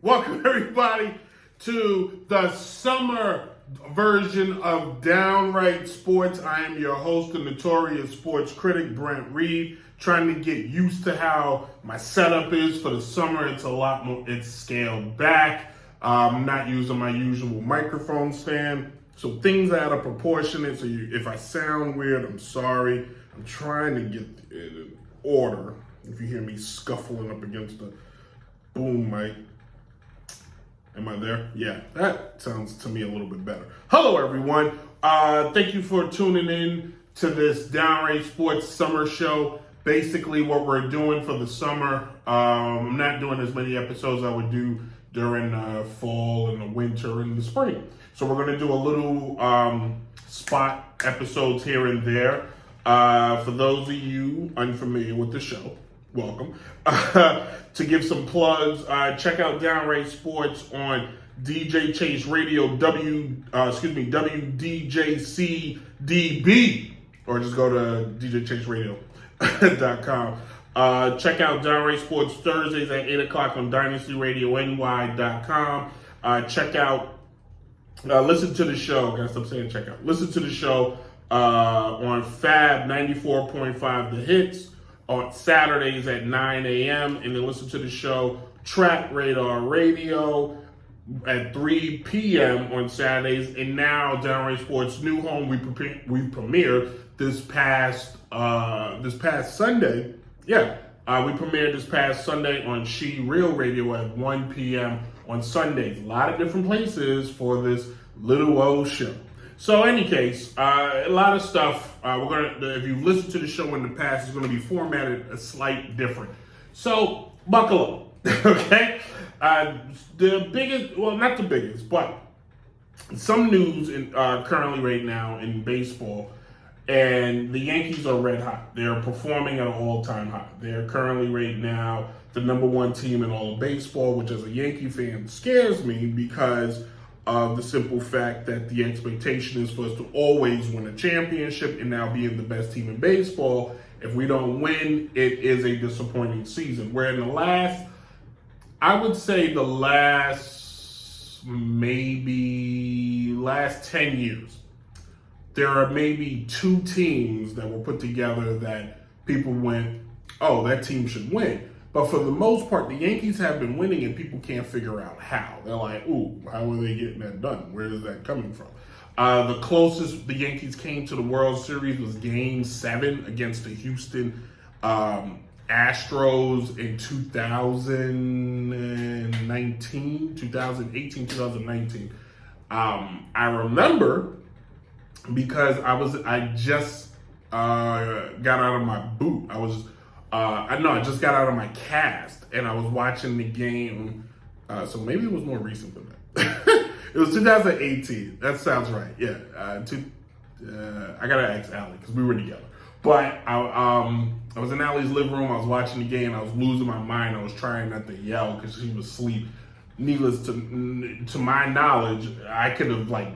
Welcome everybody to the summer version of Downright Sports. I am your host, the Notorious Sports Critic, Brent, Reid, trying to get used to how my setup is for the summer. It's a lot more, it's scaled back. I'm not using my usual microphone stand, so things are out of proportionate. So if I sound weird, I'm sorry. I'm trying to get it in order. If you hear me scuffling up against the boom mic. Am I there? Yeah, that sounds to me a little bit better. Hello, everyone. Thank you for tuning in to this Downright Sports Summer Show. Basically, what we're doing for the summer, I'm not doing as many episodes I would do during fall and the winter and the spring. So we're going to do a little spot episodes here and there. For those of you unfamiliar with the show, welcome. To give some plugs, check out Downright Sports on DJ Chase Radio, WDJC-DB, or just go to djchaseradio.com. Check out Downright Sports Thursdays at 8 o'clock on DynastyRadioNY.com. Listen to the show. I gotta stop saying check out. Listen to the show on Fab 94.5 The Hits on Saturdays at 9 a.m. and then listen to the show Track Radar Radio at 3 p.m. on Saturdays. And now Downright Sports' new home we premiered this past Sunday. Yeah, we premiered this past Sunday on She Real Radio at 1 p.m. on Sundays. A lot of different places for this little old show. So, in any case, a lot of stuff. If you've listened to the show in the past, it's going to be formatted a slight different. So, buckle up, okay? The biggest, well, not the biggest, but some news currently right now in baseball, and the Yankees are red hot. They're performing at an all-time high. They're currently right now the number one team in all of baseball, which as a Yankee fan scares me because of the simple fact that the expectation is for us to always win a championship and now being the best team in baseball. If we don't win, it is a disappointing season. Where in the last 10 years, there are maybe two teams that were put together that people went, oh, that team should win. But for the most part, the Yankees have been winning and people can't figure out how. They're like, ooh, how are they getting that done? Where is that coming from? The closest the Yankees came to the World Series was Game 7 against the Houston Astros in 2019. I remember because I just got out of my boot. I just got out of my cast and I was watching the game. So maybe it was more recent than that. It was 2018. That sounds right. Yeah. I gotta ask Allie because we were together. But I was in Allie's living room. I was watching the game. I was losing my mind. I was trying not to yell because she was asleep. Needless to my knowledge, I could have I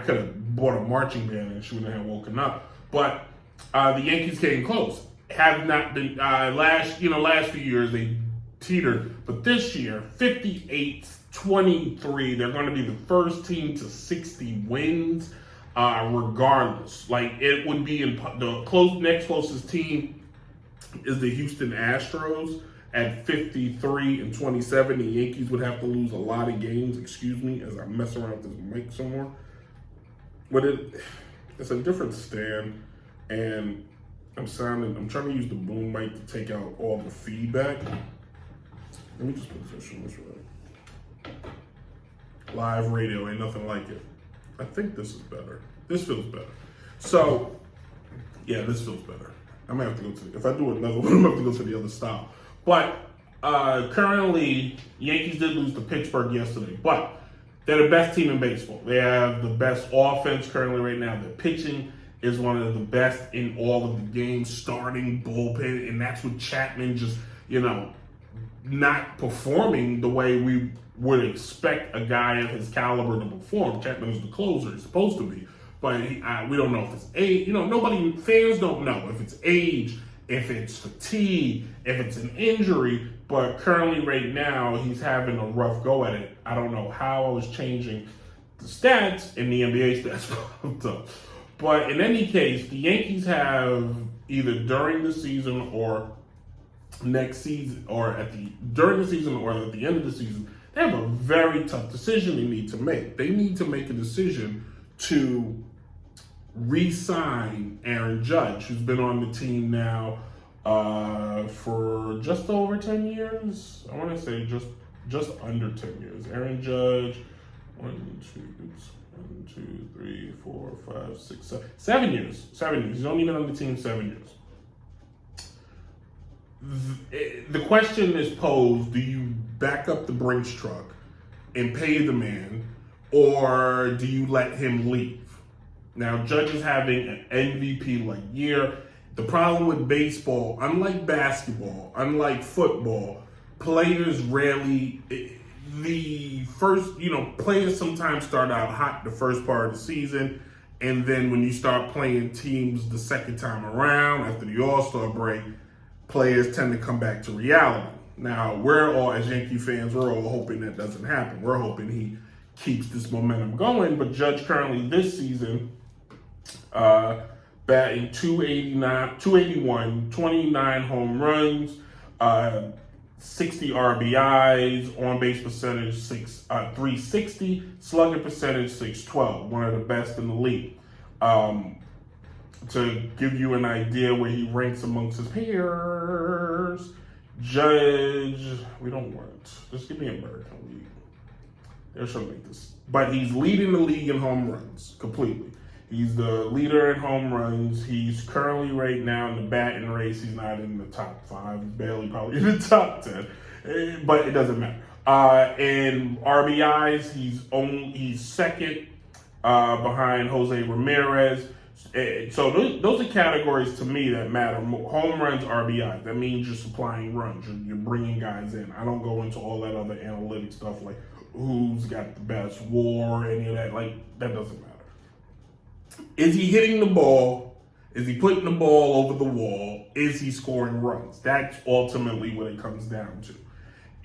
could have bought a marching band and she wouldn't have woken up. But the Yankees came close. Have not been last few years they teetered, but this year 58-23. They're going to be the first team to 60 wins, regardless. Like it would be in the next closest team is the Houston Astros at 53-27. The Yankees would have to lose a lot of games. Excuse me, as I mess around with this mic some more. But It's a different stand, and I'm trying to use the boom mic to take out all the feedback. Let me just position this right. Live radio ain't nothing like it. I think this is better. This feels better. So, yeah, this feels better. I might have to go to, if I do another one, I'm gonna have to go to the other style. But currently, Yankees did lose to Pittsburgh yesterday, but they're the best team in baseball. They have the best offense currently right now. Their pitching is one of the best in all of the games, starting, bullpen, and that's with Chapman just, not performing the way we would expect a guy of his caliber to perform. Chapman is the closer, he's supposed to be. But we don't know if it's age. Fans don't know if it's age, if it's fatigue, if it's an injury. But currently, right now, he's having a rough go at it. I don't know how I was changing the stats in the NBA stats. But in any case, the Yankees have either during the season or next season, or during the season or at the end of the season, they have a very tough decision they need to make. They need to make a decision to resign Aaron Judge, who's been on the team now for just over 10 years. I want to say just under 10 years. Aaron Judge, 7 years. 7 years. He's only been on the team 7 years. The question is posed, do you back up the Brinks truck and pay the man, or do you let him leave? Now, Judge is having an MVP-like year. The problem with baseball, unlike basketball, unlike football, players rarely, players sometimes start out hot the first part of the season, and then when you start playing teams the second time around, after the All-Star break, players tend to come back to reality. Now, we're all, as Yankee fans, we're all hoping that doesn't happen. We're hoping he keeps this momentum going, but Judge currently this season, batting 281, 29 home runs, 60 RBIs, on base percentage 360, slugging percentage 612, one of the best in the league. To give you an idea where he ranks amongst his peers, Judge, we don't want, just give me American League. They're trying to make this. But he's leading the league in home runs completely. He's the leader in home runs. He's currently right now in the batting race. He's not in the top 5. He's barely probably in the top 10. But it doesn't matter. In RBIs, he's second behind Jose Ramirez. So those are categories to me that matter. Home runs, RBI. That means you're supplying runs. You're bringing guys in. I don't go into all that other analytic stuff like who's got the best WAR, any of that. Like, that doesn't matter. Is he hitting the ball? Is he putting the ball over the wall? Is he scoring runs? That's ultimately what it comes down to.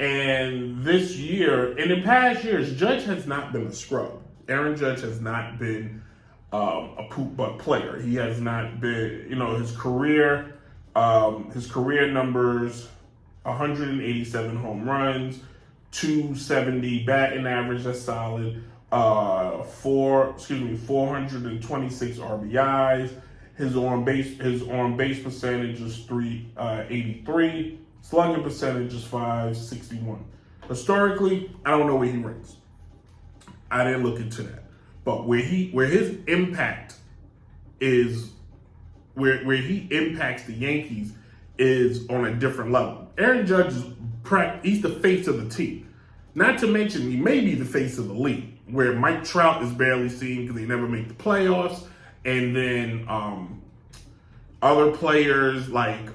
And this year, and in past years, Judge has not been a scrub. Aaron Judge has not been a poop butt player. He has not been, his career numbers, 187 home runs, 270 batting average, that's solid. 426 RBIs. His on base percentage is 383. Slugging percentage is 561. Historically, I don't know where he ranks. I didn't look into that. But where his impact is, where he impacts the Yankees is on a different level. Aaron Judge he's the face of the team. Not to mention, he may be the face of the league, where Mike Trout is barely seen because they never make the playoffs. And then other players like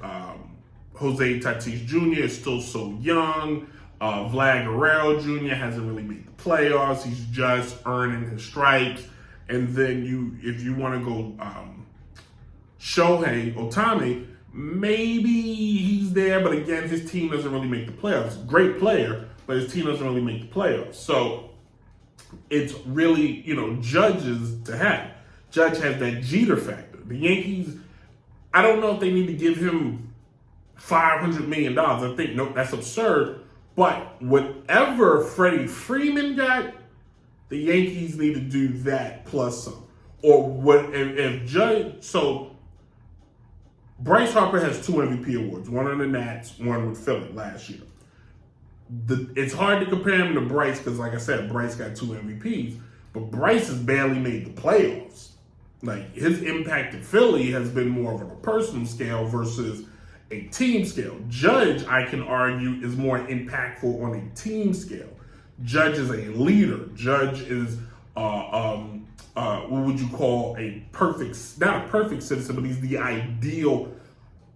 Jose Tatis Jr. is still so young. Vlad Guerrero Jr. hasn't really made the playoffs. He's just earning his stripes. And then if you want to go Shohei Ohtani, maybe he's there, but again, his team doesn't really make the playoffs. Great player, but his team doesn't really make the playoffs. So it's really, Judge's to have. Judge has that Jeter factor. The Yankees, I don't know if they need to give him $500 million. I think, nope, that's absurd. But whatever Freddie Freeman got, the Yankees need to do that plus some. or what if Judge? So Bryce Harper has 2 MVP awards, one on the Nats, one with Philly last year. It's hard to compare him to Bryce because, like I said, Bryce got 2 MVPs, but Bryce has barely made the playoffs. Like, his impact at Philly has been more of a personal scale versus a team scale. Judge, I can argue, is more impactful on a team scale. Judge is a leader. Judge is what would you call not a perfect citizen, but he's the ideal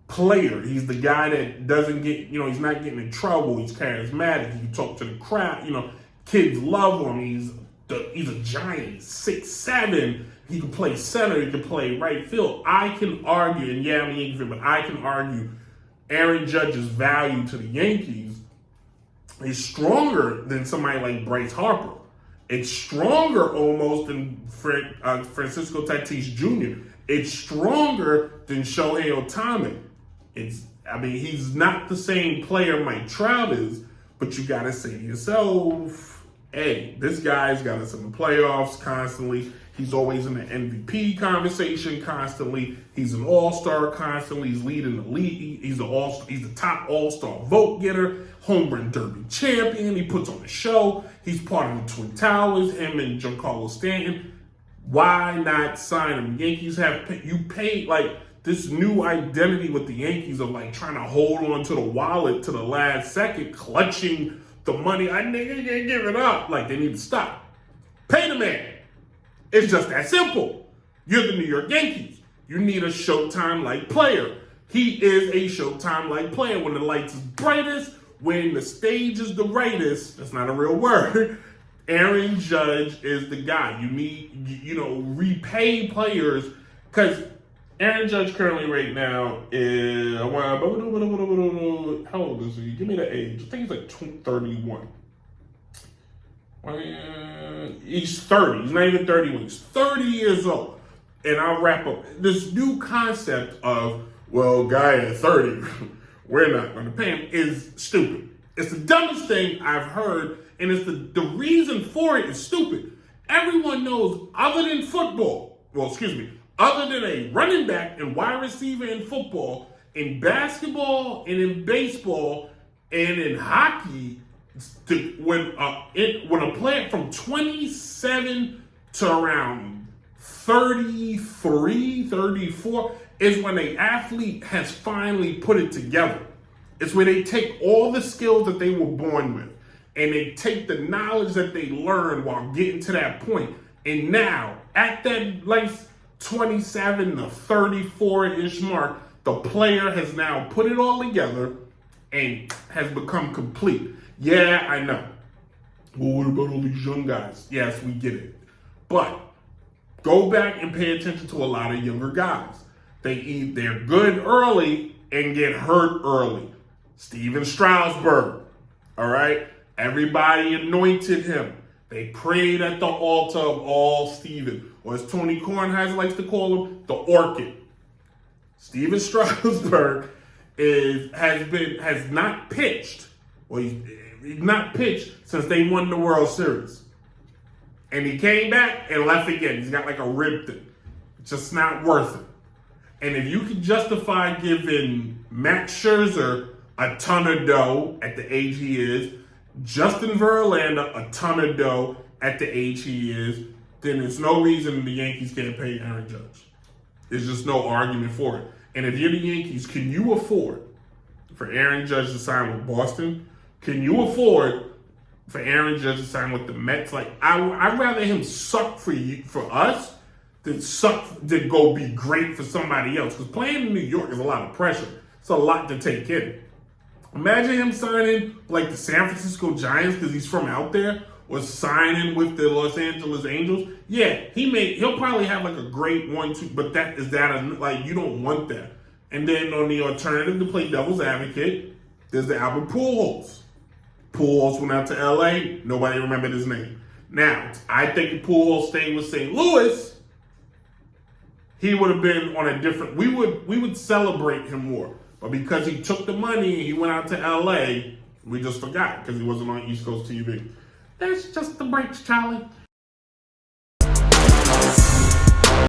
player. He's the guy that doesn't get, he's not getting in trouble. He's charismatic. He can talk to the crowd. Kids love him. He's a giant. He's 6'7". He can play center. He can play right field. I can argue, and yeah, I'm a Yankee fan, but I can argue Aaron Judge's value to the Yankees is stronger than somebody like Bryce Harper. It's stronger almost than Francisco Tatis Jr. It's stronger than Shohei Ohtani. He's not the same player Mike Trout is, but you got to say to yourself, hey, this guy's got us in the playoffs constantly. He's always in the MVP conversation constantly. He's an all-star constantly. He's leading the league. He's the top all-star vote getter, home run derby champion. He puts on a show. He's part of the Twin Towers, him and Giancarlo Stanton. Why not sign him? Yankees paid like this new identity with the Yankees of like trying to hold on to the wallet to the last second, clutching the money. I nigga can't give it up. Like, they need to stop. Pay the man. It's just that simple. You're the New York Yankees. You need a Showtime-like player. He is a Showtime-like player. When the lights is brightest, when the stage is the rightest, that's not a real word, Aaron Judge is the guy. You need, repay players, because Aaron Judge currently right now is, how old is he? Give me the age. I think he's like 31. He's 30. He's not even 31. He's 30 years old. And I'll wrap up. This new concept of, guy at 30, we're not going to pay him, is stupid. It's the dumbest thing I've heard, and it's the reason for it is stupid. Everyone knows, other than football, other than a running back and wide receiver in football, in basketball and in baseball and in hockey, when a player from 27 to around 33, 34 is when an athlete has finally put it together. It's where they take all the skills that they were born with and they take the knowledge that they learned while getting to that point. And now, at that 27 to 34-ish mark, the player has now put it all together and has become complete. Yeah, I know. Well, what about all these young guys? Yes, we get it. But go back and pay attention to a lot of younger guys. They're good early and get hurt early. Steven Strasburg, all right? Everybody anointed him. They prayed at the altar of all Steven, or as Tony Kornheiser likes to call him, the orchid. Steven Strasburg has not pitched. Well, he's not pitched since they won the World Series. And he came back and left again. He's got like a rib thing. It's just not worth it. And if you can justify giving Max Scherzer a ton of dough at the age he is, Justin Verlander a ton of dough at the age he is, then there's no reason the Yankees can't pay Aaron Judge. There's just no argument for it. And if you're the Yankees, can you afford for Aaron Judge to sign with Boston? Can you afford for Aaron Judge to sign with the Mets? Like, I'd rather him suck for us than go be great for somebody else. Because playing in New York is a lot of pressure. It's a lot to take in. Imagine him signing like the San Francisco Giants because he's from out there, or signing with the Los Angeles Angels. Yeah, he'll probably have like a great 1-2, but you don't want that. And then on the alternative, to play devil's advocate, there's the Albert Pujols. Pujols went out to LA. Nobody remembered his name. Now, I think if Pujols stayed with St. Louis, he would have been on a different. We would celebrate him more. But because he took the money and he went out to LA, we just forgot because he wasn't on East Coast TV. That's just the breaks, Charlie.